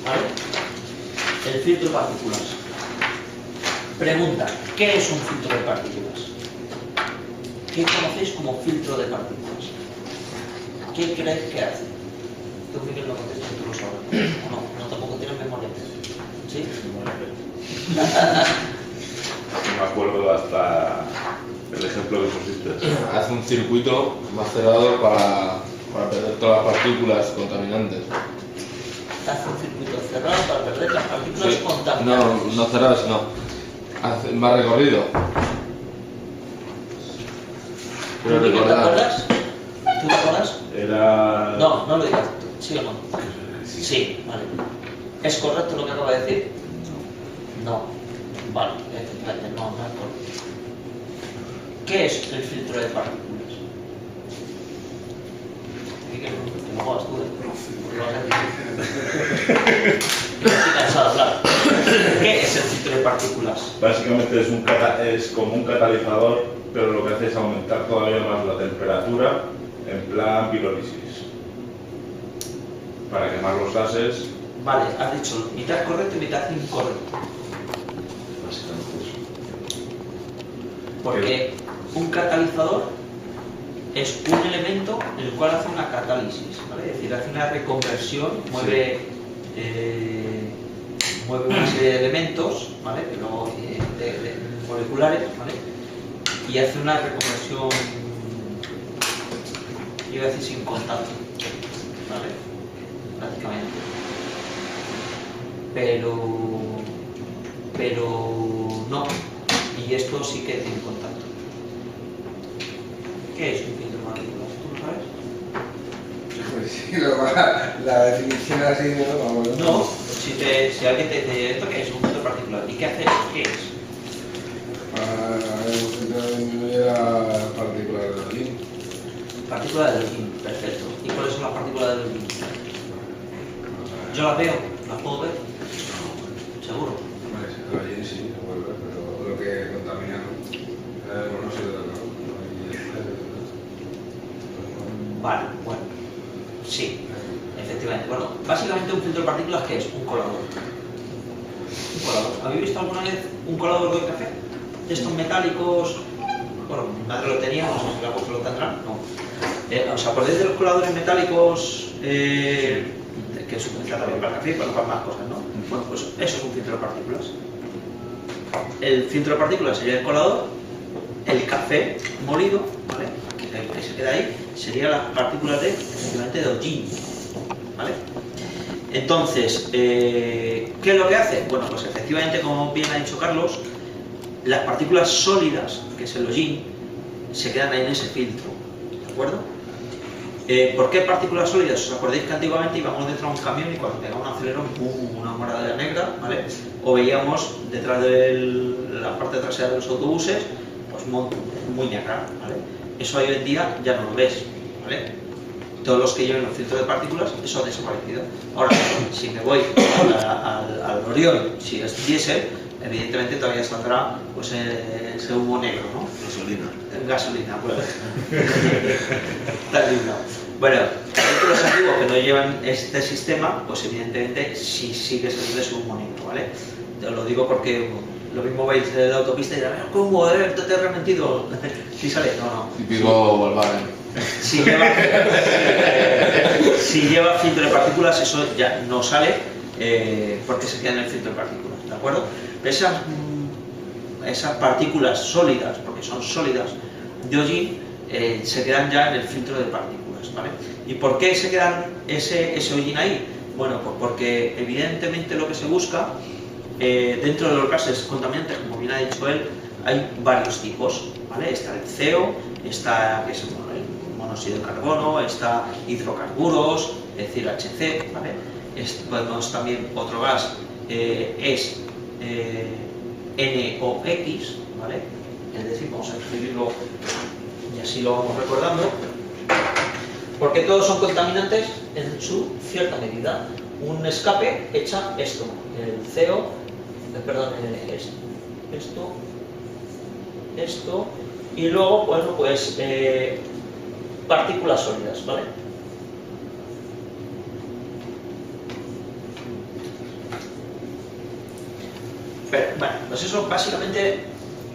¿vale? El filtro de partículas. Pregunta, ¿qué es un filtro de partículas? ¿Qué conocéis como filtro de partículas? ¿Qué creéis que hace? Tú, Miguel, lo contestas, tú lo sabes. No, no tampoco tienes memoria. ¿Sí? No me acuerdo hasta el ejemplo que pusiste. Hace un circuito macerado para perder todas las partículas contaminantes. Hace un circuito cerrado para perder las partículas contaminantes. No cerrado, sino hace más recorrido. ¿Tú te acuerdas? ¿Tú te acuerdas? Era... No, no lo digas tú. ¿Sí o no? Sí, vale. ¿Es correcto lo que acaba de decir? No. Vale, efectivamente, no es correcto. ¿Qué es el filtro de partículas? Que no hagas tú, estoy cansado de hablar. ¿Qué es el filtro de partículas? Básicamente es como un catalizador, pero lo que hace es aumentar todavía más la temperatura en plan pirólisis. Para quemar los gases. Vale, has dicho mitad correcto y mitad incorrecto. Básicamente eso. Porque un catalizador es un elemento el cual hace una catálisis, ¿vale? Es decir, hace una reconversión, mueve una serie de elementos, ¿vale? De moleculares, ¿vale? Y hace una reconversión, iba a decir sin contacto, ¿vale? Prácticamente. Pero no, y esto sí que tiene contacto. ¿Qué es un filtro de partículas? ¿Tú lo sabes? Pues sí, la definición así de vamos. No, si alguien te dice esto, ¿qué es un filtro de partículas? ¿Y qué hace? ¿Qué es? Un filtro disminuye las partículas del hollín. Partículas del hollín, perfecto. ¿Y cuáles son las partículas del hollín? Yo las veo, las puedo ver. Seguro. El hollín sí, se puede ver, pero lo que contamina no sé de lo Vale, bueno. Sí, efectivamente. Bueno, básicamente un filtro de partículas, ¿qué es? Un colador. Un colador. ¿Habéis visto alguna vez un colador de café? De estos metálicos. Bueno, mi madre lo tenía, no sé si la vuestra lo tendrá. No. ¿Os acordáis de los coladores metálicos que se utilizan también para el café y para más cosas, no? Bueno, pues eso es un filtro de partículas. El filtro de partículas sería el colador, el café molido, ¿vale? Que se queda ahí, serían las partículas efectivamente de hollín, ¿vale? Entonces, ¿qué es lo que hace? Bueno, pues efectivamente, como bien ha dicho Carlos, las partículas sólidas, que es el hollín, se quedan ahí en ese filtro, ¿de acuerdo? ¿Por qué partículas sólidas? ¿Os acordáis que antiguamente íbamos dentro de un camión y cuando pegaba un acelerón, ¡pum!, una morada negra, ¿vale? O veíamos detrás de la parte trasera de los autobuses, pues muy negra, ¿vale? Eso hoy en día ya no lo ves, ¿vale? Todos los que lleven los filtros de partículas, eso ha desaparecido. Ahora, si me voy al Orión, si es diésel, evidentemente todavía saldrá pues, ese humo negro, ¿no? Gasolina. Gasolina, bueno. Tan lindo. Bueno, vehículos antiguos que no llevan este sistema, pues evidentemente sí sigue saliendo ese humo negro, ¿vale? Te lo digo porque lo mismo veis en la autopista y dirán, ¿cómo? ¿Te has mentido? ¿Sí sale? No. Típico Volkswagen. Si lleva filtro de partículas, eso ya no sale porque se queda en el filtro de partículas, ¿de acuerdo? Esas partículas sólidas, porque son sólidas, de hollín, se quedan ya en el filtro de partículas, ¿vale? ¿Y por qué se quedan ese hollín ahí? Bueno, pues porque evidentemente lo que se busca dentro de los gases contaminantes, como bien ha dicho él, hay varios tipos, ¿vale? Está el CO, está que es el monóxido de carbono, está hidrocarburos, es decir, HC, ¿vale? Podemos también, otro gas es NOx, ¿vale? Es decir, vamos a escribirlo y así lo vamos recordando, porque todos son contaminantes en su cierta medida. Un escape echa esto, el CO, perdón, esto, y luego, bueno, pues partículas sólidas, ¿vale? Pues eso, básicamente,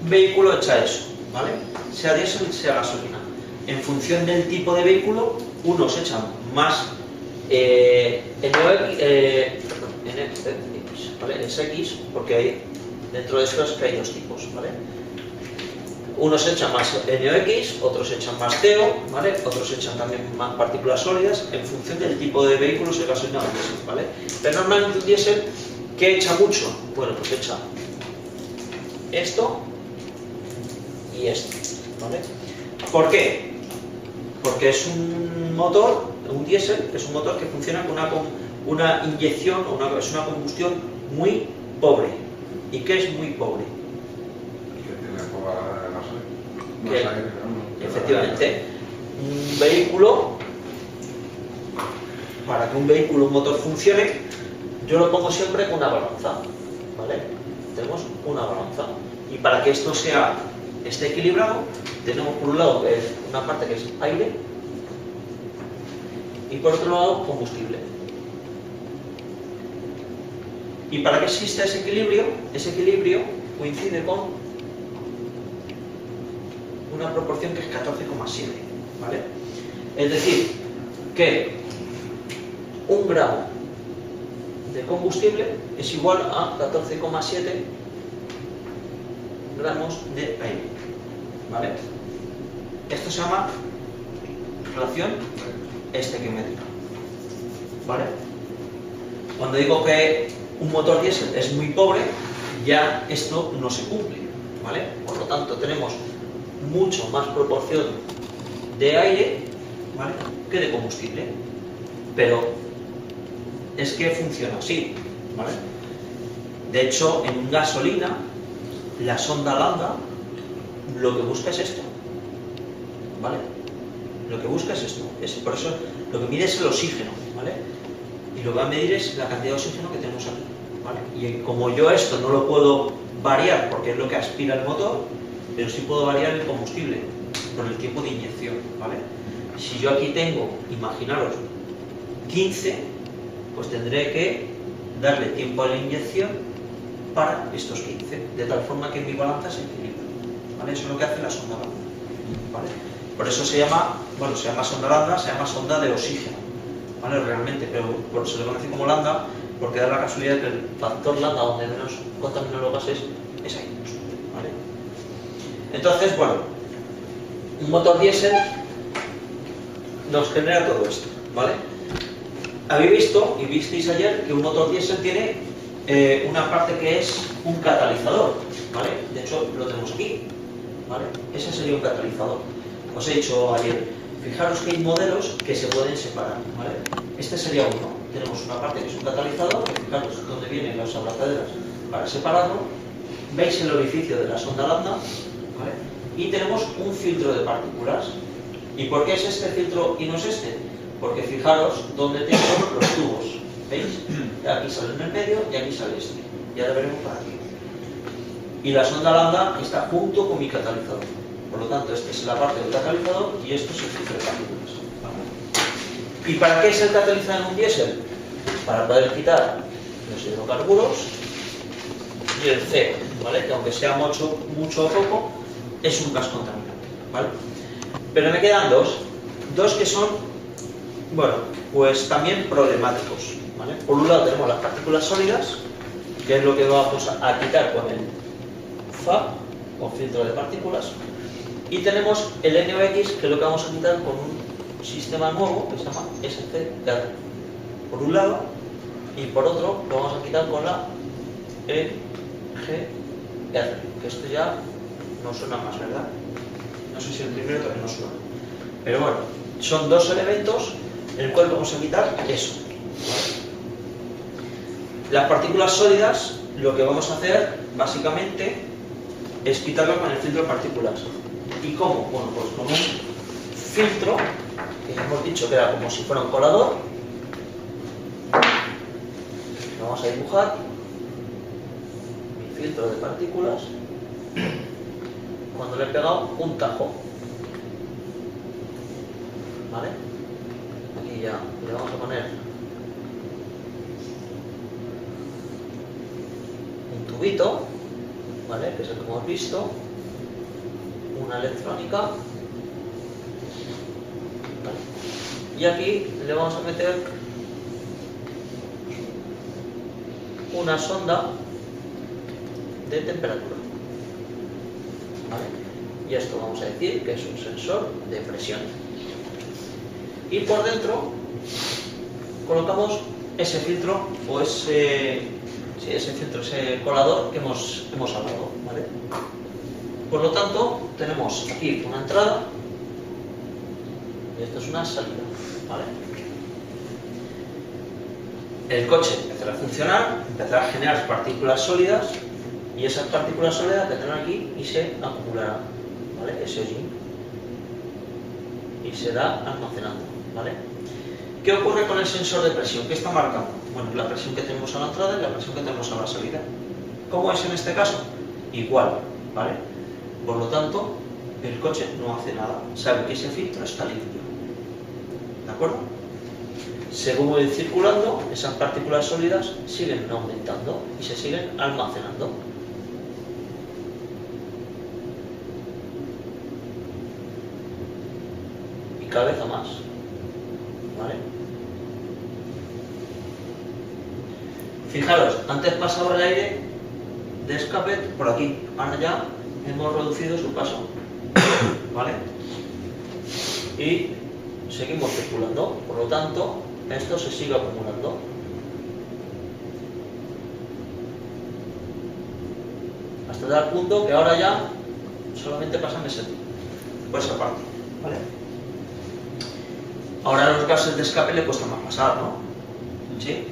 vehículo echa eso, ¿vale? Sea diésel, sea gasolina. En función del tipo de vehículo, unos echan más SX, porque hay, dentro de eso es que hay dos tipos, ¿vale? Unos echan más NOx, otros echan más CO, ¿vale? Otros echan también más partículas sólidas, en función del tipo de vehículo, si es gasolina o diésel, ¿vale? Pero normalmente un diésel, ¿qué echa mucho? Bueno, pues echa esto y esto, ¿vale? ¿Por qué? Porque es un motor, un diésel, es un motor que funciona con una inyección, es una combustión muy pobre. ¿Y qué es muy pobre? Que tiene poca gasolina. Que, Más aire, ¿no? efectivamente, un vehículo, para que un motor funcione, yo lo pongo siempre con una balanza, ¿vale? Tenemos una balanza. Y para que esto esté equilibrado, tenemos por un lado una parte que es aire y por otro lado combustible. Y para que exista ese equilibrio coincide con una proporción que es 14,7, ¿vale? Es decir, que 1 gramo de combustible es igual a 14,7 gramos de aire, ¿vale? Esto se llama relación estequiométrica, ¿vale? Cuando digo que un motor diésel es muy pobre, ya esto no se cumple, ¿vale? Por lo tanto, tenemos mucho más proporción de aire, ¿vale?, que de combustible. Pero es que funciona así, ¿vale? De hecho, en gasolina, la sonda lambda lo que busca es esto, ¿vale? Lo que busca es esto. Por eso lo que mide es el oxígeno, ¿vale? Y lo que va a medir es la cantidad de oxígeno que tenemos aquí, ¿vale? Y como yo esto no lo puedo variar porque es lo que aspira el motor, pero sí puedo variar el combustible por el tiempo de inyección, ¿vale? Si yo aquí tengo, imaginaros, 15, pues tendré que darle tiempo a la inyección para estos 15, de tal forma que mi balanza se equilibra, ¿vale? Eso es lo que hace la sonda lambda, ¿vale? Por eso se llama sonda lambda, se llama sonda de oxígeno, ¿vale? Realmente, pero se le conoce como lambda porque da la casualidad que el factor lambda donde menos contaminan los gases es ahí, ¿vale? Entonces, bueno, un motor diésel nos genera todo esto, ¿vale? Habéis visto, y visteis ayer, que un motor diésel tiene una parte que es un catalizador, ¿vale? De hecho, lo tenemos aquí, ¿vale? Ese sería un catalizador. Os he dicho ayer, fijaros que hay modelos que se pueden separar, ¿vale? Este sería uno. Tenemos una parte que es un catalizador, que fijaros dónde vienen las abrazaderas para separarlo. Veis el orificio de la sonda lambda, ¿vale? Y tenemos un filtro de partículas. ¿Y por qué es este filtro y no es este? Porque fijaros dónde tengo los tubos. ¿Veis? Aquí sale en el medio y aquí sale este. Ya lo veremos para aquí. Y la sonda lambda está junto con mi catalizador. Por lo tanto, esta es la parte del catalizador y esto es el filtro de partículas. ¿Y para qué es el catalizador en un diésel? Para poder quitar los hidrocarburos y el CO, ¿vale? Que aunque sea mucho o poco, es un gas contaminante, ¿vale? Pero me quedan dos que son, bueno, pues también problemáticos, ¿vale? Por un lado tenemos las partículas sólidas, que es lo que vamos a quitar con el FAP, o filtro de partículas, y tenemos el NOx, que es lo que vamos a quitar con un sistema nuevo que se llama SCR, por un lado, y por otro lo vamos a quitar con la EGR, que esto ya no suena más, ¿verdad? No sé si el primero también no suena. Pero bueno, son dos elementos en el cual vamos a quitar eso, ¿vale? Las partículas sólidas, lo que vamos a hacer básicamente es quitarlas con el filtro de partículas. ¿Y cómo? Bueno, pues con un filtro, que ya hemos dicho que era como si fuera un colador. Vamos a dibujar mi filtro de partículas cuando le he pegado un tajo, ¿vale? Aquí ya le vamos a poner un tubito ¿vale? Que es el que hemos visto, una electrónica, ¿vale? Y aquí le vamos a meter una sonda de temperatura, ¿vale? Y esto vamos a decir que es un sensor de presión. Y por dentro colocamos ese filtro o ese filtro, ese colador que hemos hablado, ¿vale? Por lo tanto, tenemos aquí una entrada y esto es una salida, ¿vale? El coche empezará a funcionar, empezará a generar partículas sólidas y esas partículas sólidas vendrán aquí y se acumularán, ¿vale? Ese hollín y se irá almacenando, ¿vale? ¿Qué ocurre con el sensor de presión? ¿Qué está marcando? Bueno, la presión que tenemos a la entrada y la presión que tenemos a la salida. ¿Cómo es en este caso? Igual, ¿vale? Por lo tanto, el coche no hace nada, sabe que ese filtro está limpio, ¿de acuerdo? Según va circulando, esas partículas sólidas siguen aumentando y se siguen almacenando. Y cada vez a más, ¿vale? Fijaros, antes pasaba el aire de escape por aquí, ahora ya hemos reducido su paso, ¿vale? Y seguimos circulando, por lo tanto, esto se sigue acumulando. Hasta tal punto que ahora ya solamente pasan por esa parte, ¿vale? Ahora a los gases de escape le cuesta más pasar, ¿no? ¿Sí?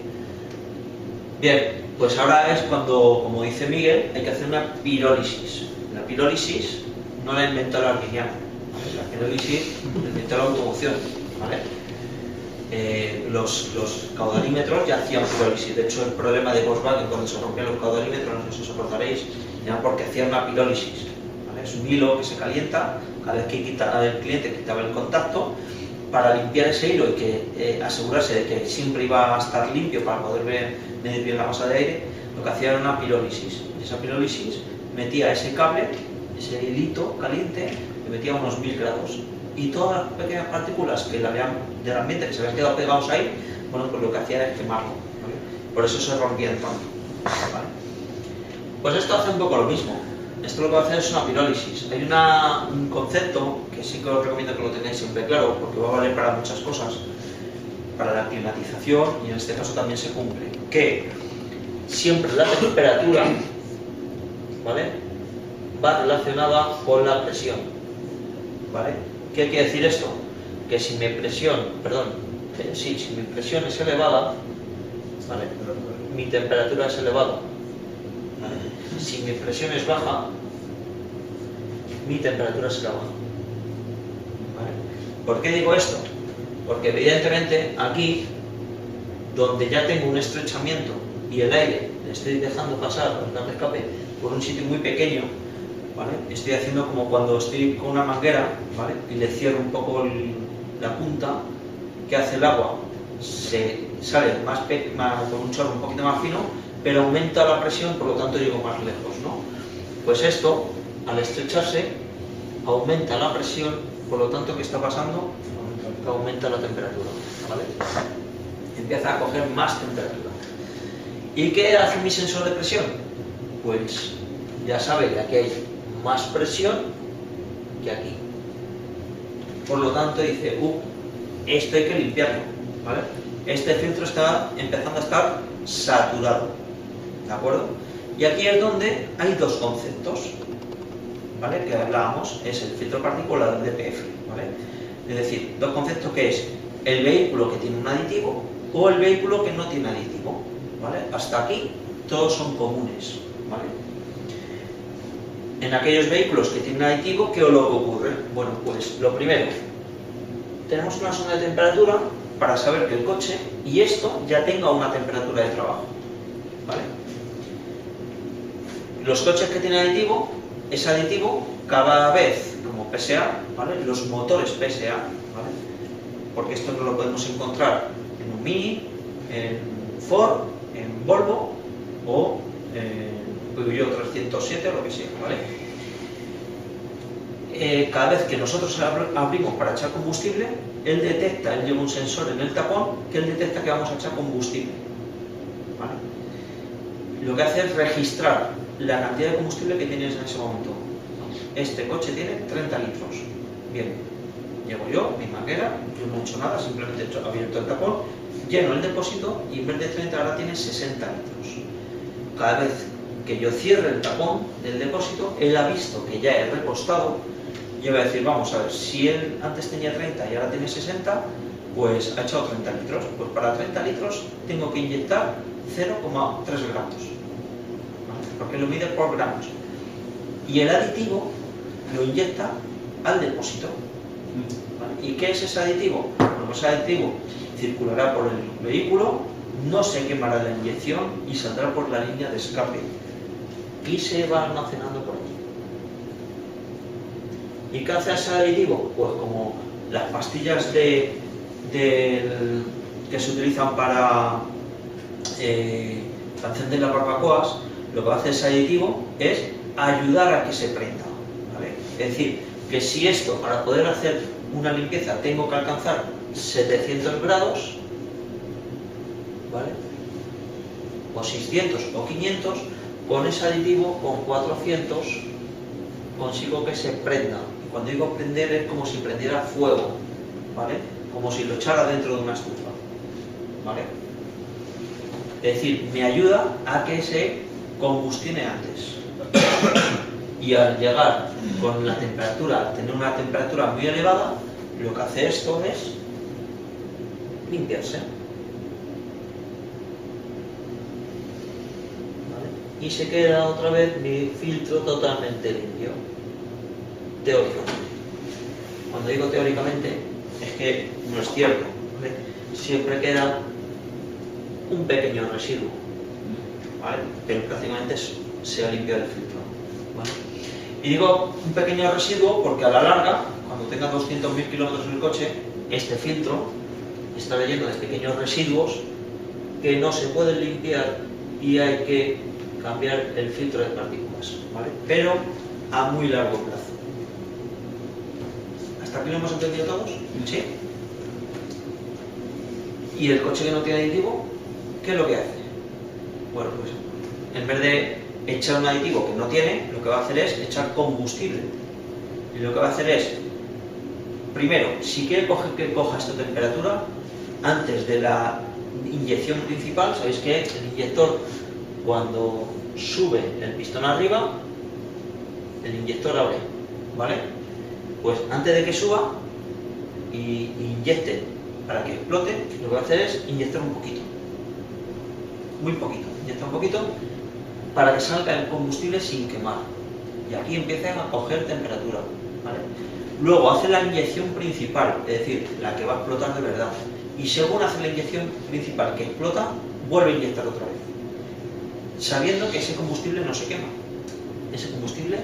Bien, pues ahora es cuando, como dice Miguel, hay que hacer una pirólisis. La pirólisis no la inventó el arminiano, ¿vale? La pirólisis la inventó la automoción, ¿vale? Los caudalímetros ya hacían pirólisis. De hecho, el problema de Volkswagen cuando se rompían los caudalímetros, no sé si os acordaréis, era porque hacían una pirólisis, ¿vale? Es un hilo que se calienta cada vez que el cliente quitaba el contacto. Para limpiar ese hilo y que asegurarse de que siempre iba a estar limpio para poder medir bien la masa de aire, lo que hacía era una pirólisis. Y esa pirólisis metía ese cable, ese hilito caliente, le metía a unos 1000 grados. Y todas las pequeñas partículas que del ambiente que se habían quedado pegados ahí, bueno, pues lo que hacía era quemarlo, ¿vale? Por eso se rompía el tanto, ¿vale? Pues esto hace un poco lo mismo. Esto lo que va a hacer es una pirólisis. Hay un concepto que sí que os recomiendo que lo tengáis siempre claro, porque va a valer para muchas cosas, para la climatización, y en este caso también se cumple, que siempre la temperatura, ¿vale?, va relacionada con la presión, ¿vale? ¿Qué quiere decir esto? Que si mi presión, si mi presión es elevada, ¿vale?, mi temperatura es elevada. Si mi presión es baja, mi temperatura será baja, ¿vale? ¿Por qué digo esto? Porque evidentemente aquí, donde ya tengo un estrechamiento y el aire le estoy dejando pasar el gas de escape por un sitio muy pequeño, ¿vale?, estoy haciendo como cuando estoy con una manguera, ¿vale?, y le cierro un poco la punta, que hace el agua, se sale con un chorro un poquito más fino, pero aumenta la presión, por lo tanto llego más lejos, ¿no? Pues esto, al estrecharse, aumenta la presión, por lo tanto, ¿qué está pasando? Que aumenta la temperatura, ¿vale? Empieza a coger más temperatura. ¿Y qué hace mi sensor de presión? Pues ya sabe que aquí hay más presión que aquí. Por lo tanto dice, esto hay que limpiarlo, ¿vale? Este filtro está empezando a estar saturado, ¿de acuerdo? Y aquí es donde hay dos conceptos, ¿vale?, que hablábamos, es el filtro particular del DPF, ¿vale? Es decir, dos conceptos que es el vehículo que tiene un aditivo o el vehículo que no tiene aditivo, ¿vale? Hasta aquí todos son comunes, ¿vale? En aquellos vehículos que tienen aditivo, ¿qué es lo que ocurre? Bueno, pues lo primero, tenemos una sonda de temperatura para saber que el coche y esto ya tenga una temperatura de trabajo, ¿vale? Los coches que tienen aditivo, ese aditivo cada vez como PSA, ¿vale?, los motores PSA, ¿vale?, porque esto no lo podemos encontrar en un Mini, en Ford, en Volvo o Peugeot 307 o lo que sea, ¿vale? Cada vez que nosotros abrimos para echar combustible, él lleva un sensor en el tapón que él detecta que vamos a echar combustible, ¿vale? Lo que hace es registrar la cantidad de combustible que tienes en ese momento. Este coche tiene 30 litros. Bien, llego yo, mi manguera, yo no he hecho nada, simplemente he abierto el tapón, lleno el depósito y en vez de 30 ahora tiene 60 litros. Cada vez que yo cierre el tapón del depósito, él ha visto que ya he repostado. Yo voy a decir, vamos a ver, si él antes tenía 30 y ahora tiene 60, pues ha echado 30 litros. Pues para 30 litros tengo que inyectar 0,3 gramos, ¿vale? Porque lo mide por gramos. Y el aditivo lo inyecta al depósito, ¿vale? ¿Y qué es ese aditivo? Bueno, ese aditivo circulará por el vehículo, no se quemará la inyección y saldrá por la línea de escape y se va almacenando por aquí. ¿Y qué hace ese aditivo? Pues como las pastillas que se utilizan para encender las barbacoas, lo que hace ese aditivo es ayudar a que se prenda, ¿vale? Es decir, que si esto, para poder hacer una limpieza, tengo que alcanzar 700 grados, ¿vale? O 600 o 500, con ese aditivo, con 400, consigo que se prenda. Y cuando digo prender es como si prendiera fuego, ¿vale? Como si lo echara dentro de una estufa, ¿vale? Es decir, me ayuda a que se combustione antes. Y al llegar con la temperatura, tener una temperatura muy elevada, lo que hace esto es limpiarse. ¿Vale? Y se queda otra vez mi filtro totalmente limpio. Teóricamente. Cuando digo teóricamente, es que no es cierto, ¿vale? Siempre queda un pequeño residuo, ¿vale? Pero prácticamente se ha limpiado el filtro, ¿vale? Y digo un pequeño residuo porque a la larga, cuando tenga 200.000 kilómetros en el coche, este filtro está lleno de pequeños residuos que no se pueden limpiar y hay que cambiar el filtro de partículas, ¿vale? Pero a muy largo plazo. ¿Hasta aquí lo hemos entendido todos? ¿Sí? ¿Y el coche que no tiene aditivo? ¿Qué es lo que hace? Bueno, pues en vez de echar un aditivo que no tiene, lo que va a hacer es echar combustible. Y lo que va a hacer es, primero, si quiere que coja esta temperatura, antes de la inyección principal, sabéis que el inyector, cuando sube el pistón arriba, el inyector abre, ¿vale? Pues antes de que suba y inyecte para que explote, lo que va a hacer es inyectar un poquito, muy poquito, inyecta un poquito para que salga el combustible sin quemar. Y aquí empieza a coger temperatura, ¿vale? Luego hace la inyección principal, es decir, la que va a explotar de verdad. Y según hace la inyección principal que explota, vuelve a inyectar otra vez, sabiendo que ese combustible no se quema. Ese combustible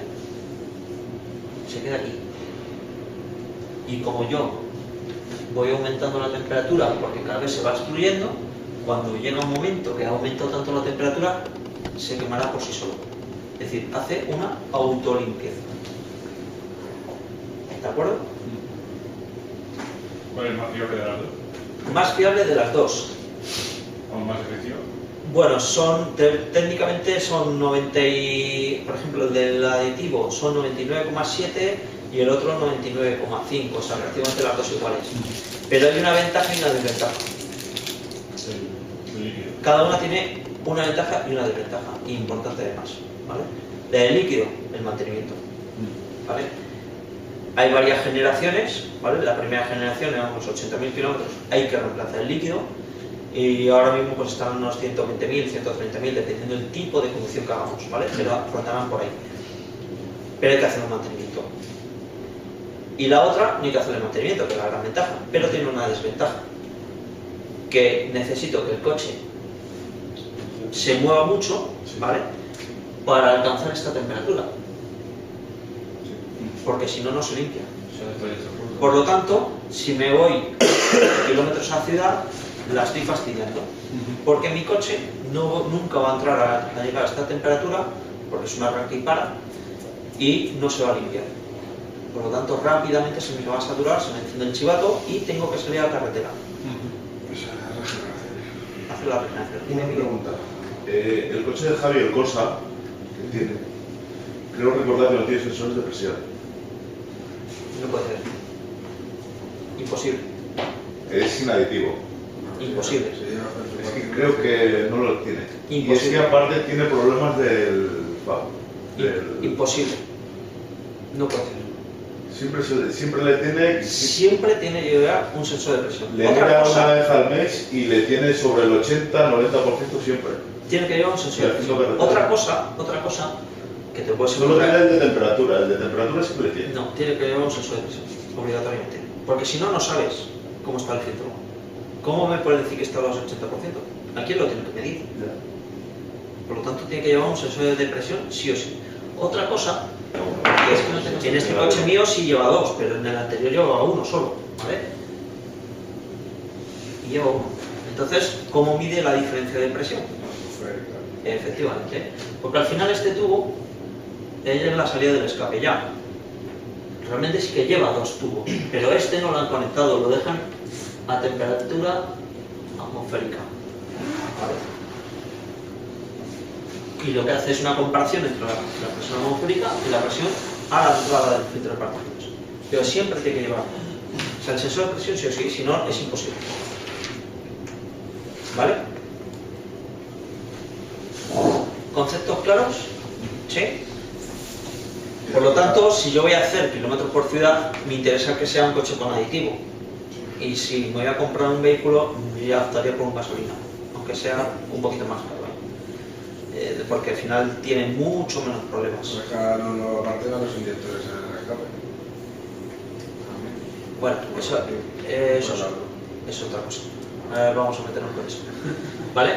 se queda aquí. Y como yo voy aumentando la temperatura porque cada vez se va excluyendo, cuando llega un momento que ha aumentado tanto la temperatura, se quemará por sí solo. Es decir, hace una autolimpieza. ¿De acuerdo? ¿Cuál es más fiable de las dos? Más fiable de las dos. ¿O más efectivo? Bueno, técnicamente son 90 y, por ejemplo, el del aditivo son 99,7 y el otro 99,5, o sea, prácticamente las dos iguales. Pero hay una ventaja y una desventaja. El líquido. Cada una tiene una ventaja y una desventaja, importante además, ¿vale? La del líquido, el mantenimiento, ¿vale? Hay varias generaciones, ¿vale? La primera generación eran unos 80.000 kilómetros, hay que reemplazar el líquido y ahora mismo pues están unos 120.000, 130.000, dependiendo del tipo de conducción que hagamos, ¿vale? Pero rondarán por ahí. Pero hay que hacer un mantenimiento. Y la otra, no hay que hacer el mantenimiento, que es la gran ventaja, pero tiene una desventaja, que necesito que el coche se mueva mucho, ¿vale? Para alcanzar esta temperatura, porque si no, no se limpia. Por lo tanto, si me voy kilómetros a la ciudad, la estoy fastidiando, porque mi coche nunca va a entrar a llegar a esta temperatura porque es un arranque y para, y no se va a limpiar. Por lo tanto, rápidamente se me va a saturar, se me enciende el chivato y tengo que salir a la carretera. Hacer la regeneración. Una pregunta. El coche de Javi, el Corsa, que tiene, creo recordar que no tiene sensores de presión. No puede ser. Imposible. Es inaditivo. Imposible. Es que creo que no lo tiene. Y es que aparte tiene problemas del Imposible. No puede ser. Siempre le tiene. Siempre tiene que llevar un sensor de presión. Le mira una vez al mes y le tiene sobre el 80-90% siempre. Tiene que llevar un sensor de presión. Otra cosa que te puede ser. Solo tiene el de temperatura. El de temperatura siempre tiene. No, tiene que llevar un sensor de presión, obligatoriamente. Porque si no, no sabes cómo está el filtro. ¿Cómo me puede decir que está a los 80%? Aquí lo tiene que medir. Por lo tanto, tiene que llevar un sensor de presión sí o sí. Otra cosa, es que no tengo, en este coche mío sí lleva dos, pero en el anterior llevaba uno solo, ¿vale? Y lleva uno. Entonces, ¿cómo mide la diferencia de presión? Efectivamente. Porque al final este tubo es la salida del escape ya. Realmente sí que lleva dos tubos, pero este no lo han conectado, lo dejan a temperatura atmosférica. ¿Vale? Y lo que hace es una comparación entre la presión atmosférica y la presión a la entrada del filtro de partículas. Pero siempre tiene que llevar. O sea, el sensor de presión sí o sí, si no es imposible. ¿Vale? ¿Conceptos claros? ¿Sí? Por lo tanto, si yo voy a hacer kilómetros por ciudad, me interesa que sea un coche con aditivo. Y si me voy a comprar un vehículo, ya optaría por un gasolina, aunque sea un poquito más caro. Porque al final tiene mucho menos problemas. Aparte de los inyectores en el escape. Bueno, eso es otra cosa. Vamos a meternos con eso. ¿Vale?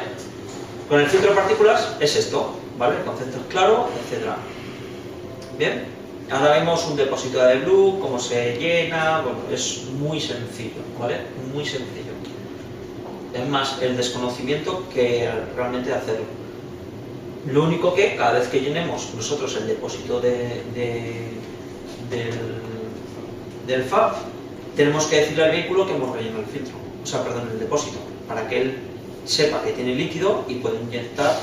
Con el filtro de partículas es esto, ¿vale? El concepto es claro, etc. Bien, ahora vemos un depósito de blue, cómo se llena, bueno, es muy sencillo, ¿vale? Muy sencillo. Es más el desconocimiento que realmente hacerlo. Lo único que cada vez que llenemos nosotros el depósito del FAB, tenemos que decirle al vehículo que hemos rellenado el filtro, o sea, perdón, el depósito, para que él sepa que tiene líquido y puede inyectar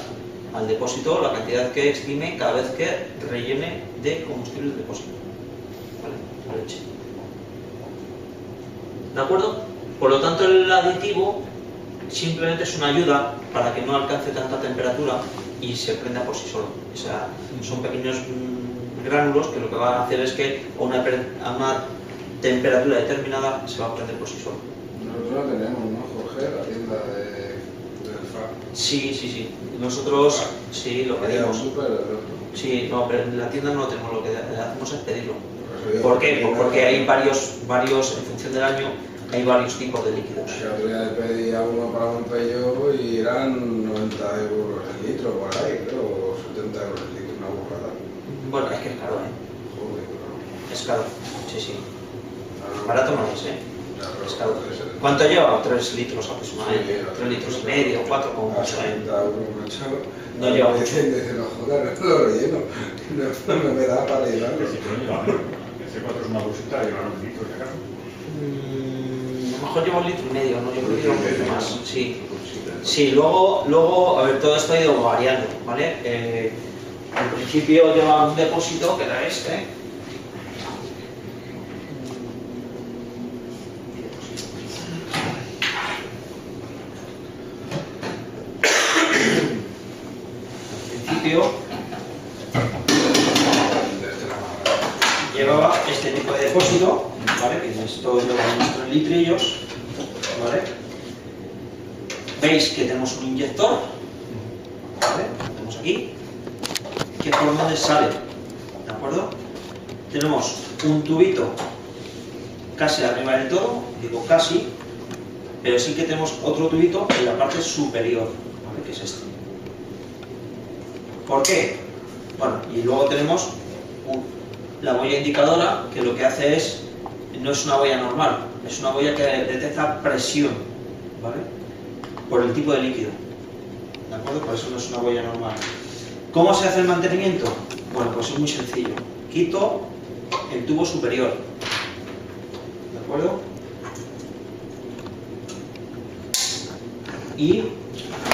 al depósito la cantidad que estime cada vez que rellene de combustible el depósito. ¿Vale? La leche. ¿De acuerdo? Por lo tanto, el aditivo simplemente es una ayuda para que no alcance tanta temperatura y se prenda por sí solo. O sea, son pequeños gránulos que lo que van a hacer es que a una temperatura determinada se va a prender por sí solo. Nosotros lo tenemos, ¿no, Jorge? La tienda del FAB. Sí. Nosotros sí lo pedimos. Sí, no, pero en la tienda no lo tenemos, lo que hacemos es pedirlo. ¿Por qué? Porque hay varios, en función del año, hay varios tipos de líquidos. El otro día le pedí a uno para Montpellier y eran 90 euros el litro, por ahí, creo, o 70 euros el litro, una burrada. Bueno, es que es caro, ¿eh? Joder, no. Es caro, sí. Barato no es, ¿eh? Ya, pero Es caro. puede ser. ¿Cuánto lleva? 3 litros aproximadamente. Sí, 3 litros y medio, 4 como A mucho, ¿eh? 70 euros me echaba. No lleva mucho. Dice, no joder, no lo relleno. No me da para llenarlo. Que si no lleva menos. Ese 4 es una bolsita, llevará un litro, si acaso. A lo mejor lleva 1,5 litros, ¿no? Yo creo que lleva un poquito más, sí. Sí, luego, a ver, todo esto ha ido variando, ¿vale? Al principio llevaba un depósito, que era este. Al principio llevaba este tipo de depósito, ¿vale? Que esto lleva nuestros litrillos, ¿vale? Veis que tenemos un inyector, ¿vale? Lo tenemos aquí, que por donde sale, ¿de acuerdo? Tenemos un tubito casi arriba del todo, digo casi, pero sí que tenemos otro tubito en la parte superior, ¿vale? Que es este. ¿Por qué? Bueno, y luego tenemos la boya indicadora, que lo que hace es, no es una boya normal, es una boya que detecta presión, ¿vale? Por el tipo de líquido, ¿de acuerdo? Por eso no es una boya normal. ¿Cómo se hace el mantenimiento? Bueno, pues es muy sencillo. Quito el tubo superior. ¿De acuerdo? Y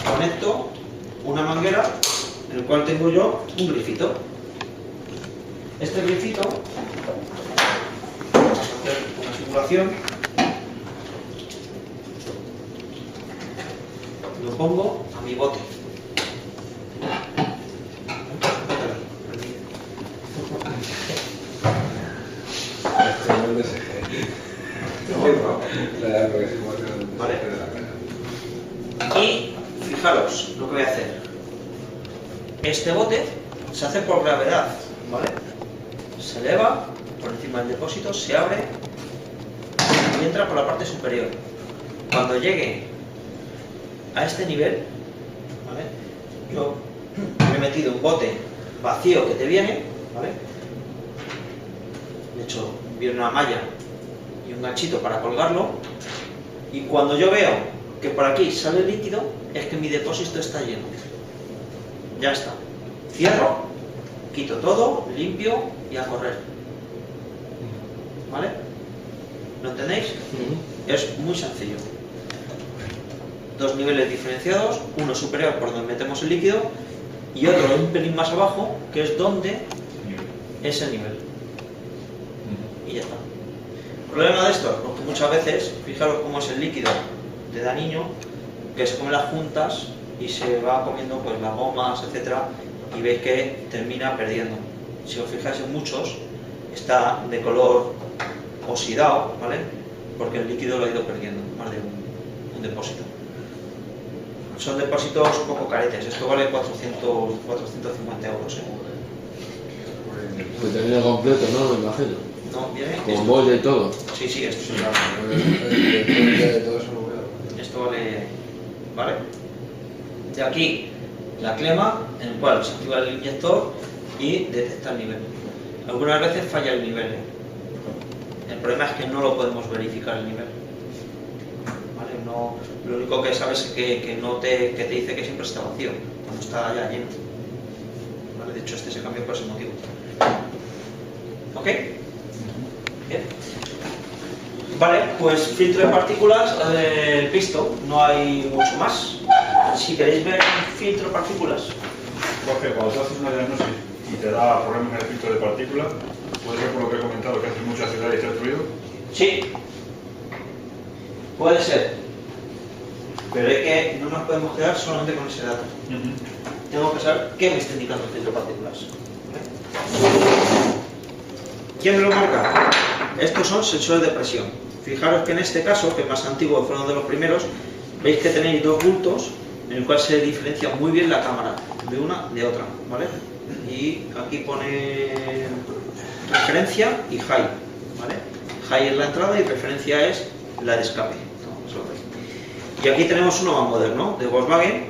conecto una manguera en el cual tengo yo un grifito. Este grifito, vamos a hacer una simulación, lo pongo a mi bote. Vale. Y fijaros lo que voy a hacer. Este bote se hace por gravedad, ¿vale? Se eleva por encima del depósito, se abre y entra por la parte superior. Cuando llegue a este nivel, ¿vale? Yo me he metido un bote vacío que te viene, ¿vale? De hecho, viene una malla y un ganchito para colgarlo, y cuando yo veo que por aquí sale líquido, es que mi depósito está lleno. Ya está. Cierro, quito todo, limpio y a correr. ¿Vale? ¿Lo entendéis? Es muy sencillo. Dos niveles diferenciados, uno superior por donde metemos el líquido y otro un pelín más abajo, que es donde es el nivel. Y ya está. El problema de esto, porque muchas veces, fijaros cómo es el líquido de dañino, que se come las juntas y se va comiendo pues las gomas, etcétera, y veis que termina perdiendo. Si os fijáis en muchos, está de color oxidado, ¿vale? Porque el líquido lo ha ido perdiendo, más de un depósito. Son depósitos poco caretes, esto vale 450 euros, ¿eh? Pues termina completo, ¿no? Me imagino. No, viene. Con boya y todo. Sí, sí, esto sí. Esto vale. ¿Vale? De aquí la clema, en el cual se activa el inyector y detecta el nivel. Algunas veces falla el nivel, ¿eh? El problema es que no lo podemos verificar el nivel. ¿Vale? No, lo único que sabes es que te dice que siempre está vacío, cuando está ya lleno. ¿Vale? De hecho, este se cambió por ese motivo. ¿Ok? Bien. Vale, pues filtro de partículas, visto, no hay mucho más. Si queréis ver filtro de partículas. Jorge, cuando tú haces una diagnosis y te da problemas en el filtro de partículas, ¿puede ser por lo que he comentado que hace muchas ciudades y está destruido? Sí, puede ser, pero es que no nos podemos quedar solamente con ese dato. Tengo que saber qué me está indicando el filtro de partículas. ¿Quién me lo marca? Estos son sensores de presión. Fijaros que en este caso, que es más antiguo, fue uno de los primeros, veis que tenéis dos bultos en el cual se diferencia muy bien la cámara de una de otra, ¿vale? Y aquí pone referencia y high, ¿vale? High es la entrada y referencia es la de escape. Y aquí tenemos uno más moderno, de Volkswagen,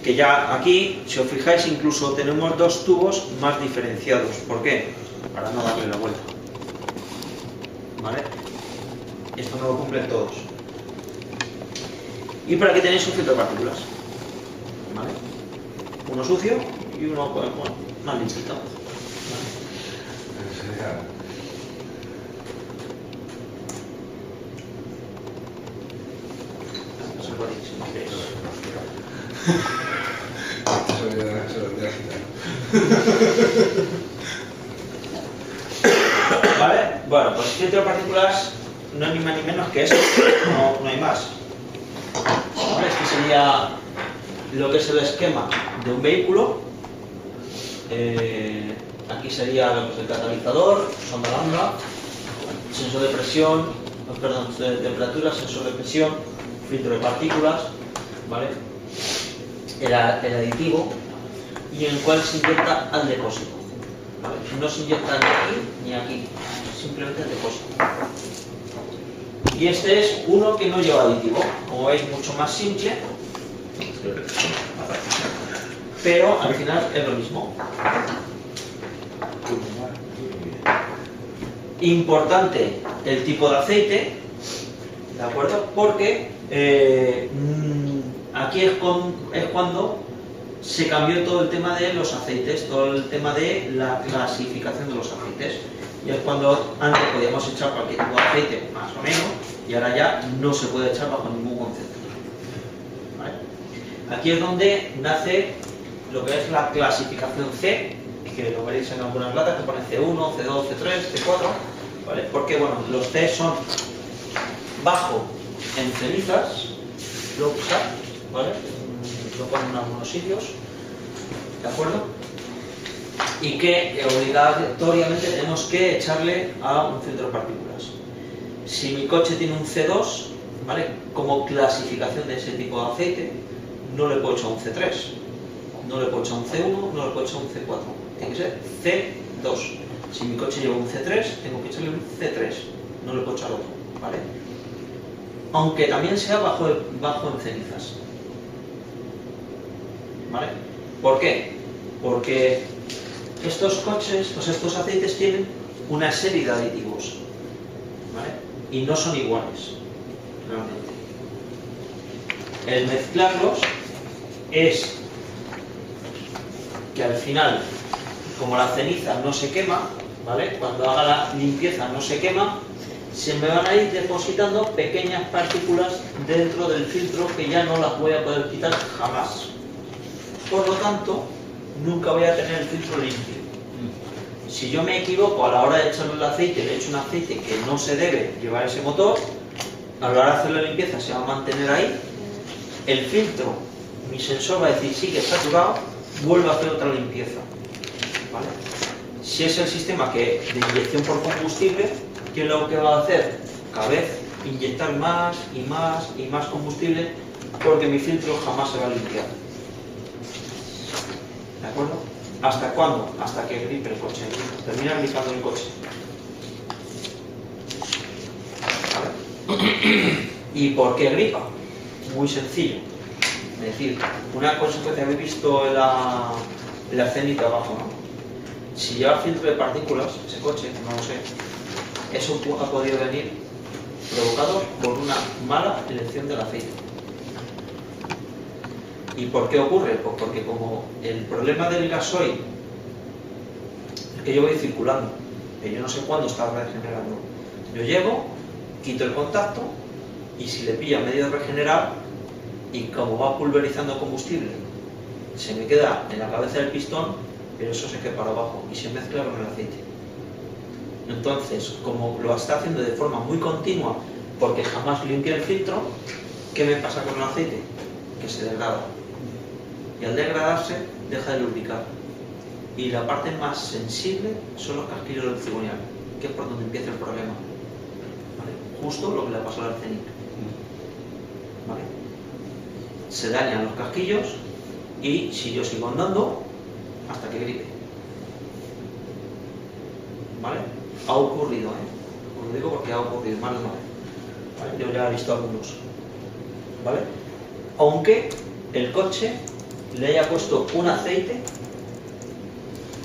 que ya aquí, si os fijáis, incluso tenemos dos tubos más diferenciados. ¿Por qué? Para no darle la vuelta. ¿Vale? Esto no lo cumplen todos. Y por aquí tenéis un filtro de partículas. ¿Vale? Uno sucio y uno, pues, bueno, más limpito. ¿Vale? Eso lo podéis, si no queréis. ¿Vale? Bueno, pues filtro de partículas no es ni más ni menos que esto, no hay más. ¿Vale? Este sería lo que es el esquema de un vehículo. Aquí sería lo que es el catalizador, sonda lambda, sensor de presión, perdón, de temperatura, sensor de presión, filtro de partículas, ¿vale? El aditivo y en el cual se inyecta al depósito. ¿Vale? No se inyecta ni aquí ni aquí, simplemente el depósito. Y este es uno que no lleva aditivo, como veis, mucho más simple, pero al final es lo mismo. Importante el tipo de aceite, ¿de acuerdo? Porque aquí es cuando se cambió todo el tema de los aceites, todo el tema de la clasificación de los aceites. Y es cuando antes podíamos echar cualquier tipo de aceite, más o menos, y ahora ya no se puede echar bajo ningún concepto. ¿Vale? Aquí es donde nace lo que es la clasificación C, que lo veréis en algunas latas que pone C1, C2, C3, C4, ¿vale? Porque bueno, los C son bajo en cenizas, low sap, ¿vale? Lo ponen en algunos sitios, ¿de acuerdo? Y que obligatoriamente tenemos que echarle a un filtro de partículas. Si mi coche tiene un C2, ¿vale? Como clasificación de ese tipo de aceite, no le puedo echar un C3, no le puedo echar un C1, no le puedo echar un C4. Tiene que ser C2. Si mi coche lleva un C3, tengo que echarle un C3, no le puedo echar otro, ¿vale? Aunque también sea bajo en cenizas. ¿Vale? ¿Por qué? Porque estos coches, pues estos aceites tienen una serie de aditivos, ¿vale? Y no son iguales, realmente. El mezclarlos es que al final, como la ceniza no se quema, ¿vale? Cuando haga la limpieza no se quema, se me van a ir depositando pequeñas partículas dentro del filtro que ya no las voy a poder quitar jamás. Por lo tanto, nunca voy a tener el filtro limpio. Si yo me equivoco a la hora de echarle el aceite, le echo un aceite que no se debe llevar ese motor, a la hora de hacer la limpieza se va a mantener ahí, el filtro, mi sensor va a decir sigue saturado, vuelvo a hacer otra limpieza. ¿Vale? Si es el sistema de inyección por combustible, ¿qué es lo que va a hacer? Cada vez inyectar más y más y más combustible porque mi filtro jamás se va a limpiar. ¿De acuerdo? ¿Hasta cuándo? Hasta que gripe el coche. Termina gripando el coche. ¿Vale? ¿Y por qué gripa? Muy sencillo. Es decir, una consecuencia, habéis visto la cenita abajo, ¿no? Si lleva filtro de partículas, ese coche, no lo sé, eso ha podido venir provocado por una mala elección del aceite. ¿Y por qué ocurre? Pues porque como el problema del gasoil es que yo voy circulando, que yo no sé cuándo está regenerando. Yo llego, quito el contacto y si le pilla medio de regenerar y como va pulverizando combustible, se me queda en la cabeza del pistón, pero eso se queda para abajo y se mezcla con el aceite. Entonces, como lo está haciendo de forma muy continua porque jamás limpia el filtro, ¿qué me pasa con el aceite? Que se degrada. Y al degradarse, deja de lubricar. Y la parte más sensible son los casquillos del cigüeñal, que es por donde empieza el problema. ¿Vale? Justo lo que le ha pasado al arsénico. ¿Vale? Se dañan los casquillos y si yo sigo andando, hasta que gripe. ¿Vale? Ha ocurrido, ¿eh? Os lo digo porque ha ocurrido, mal no. ¿Vale? Yo ya he visto algunos. ¿Vale? Aunque el coche le haya puesto un aceite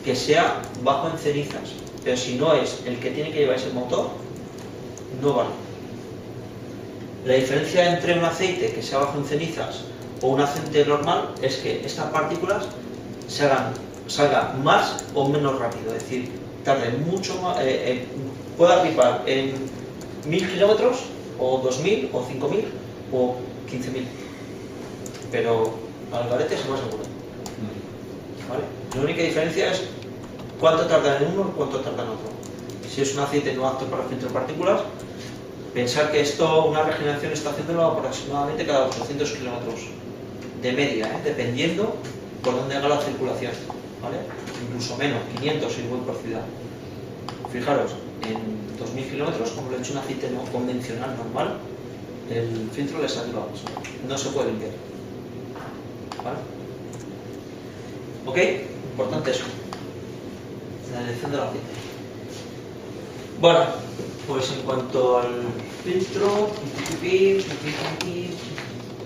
que sea bajo en cenizas, pero si no es el que tiene que llevar ese motor, no vale. La diferencia entre un aceite que sea bajo en cenizas o un aceite normal es que estas partículas salgan más o menos rápido, es decir, tarde mucho más, pueda gripar en 1000 kilómetros o 2000 o 5000 o 15000, pero al garete se va seguro. ¿Vale? La única diferencia es cuánto tarda en uno y cuánto tarda en otro. Si es un aceite no apto para filtro de partículas, pensar que esto, una regeneración está haciéndolo aproximadamente cada 800 kilómetros de media, dependiendo por dónde haga la circulación, ¿vale? Incluso menos, 500 si voy por ciudad. Fijaros, en 2000 kilómetros, como lo he hecho un aceite no convencional normal, el filtro le satura, no se puede limpiar. ¿Vale? ¿Ok? Importante eso. La elección del aceite. Bueno, pues en cuanto al filtro, un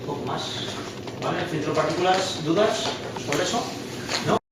poco más. ¿Vale? El filtro de partículas, ¿dudas sobre eso? ¿No?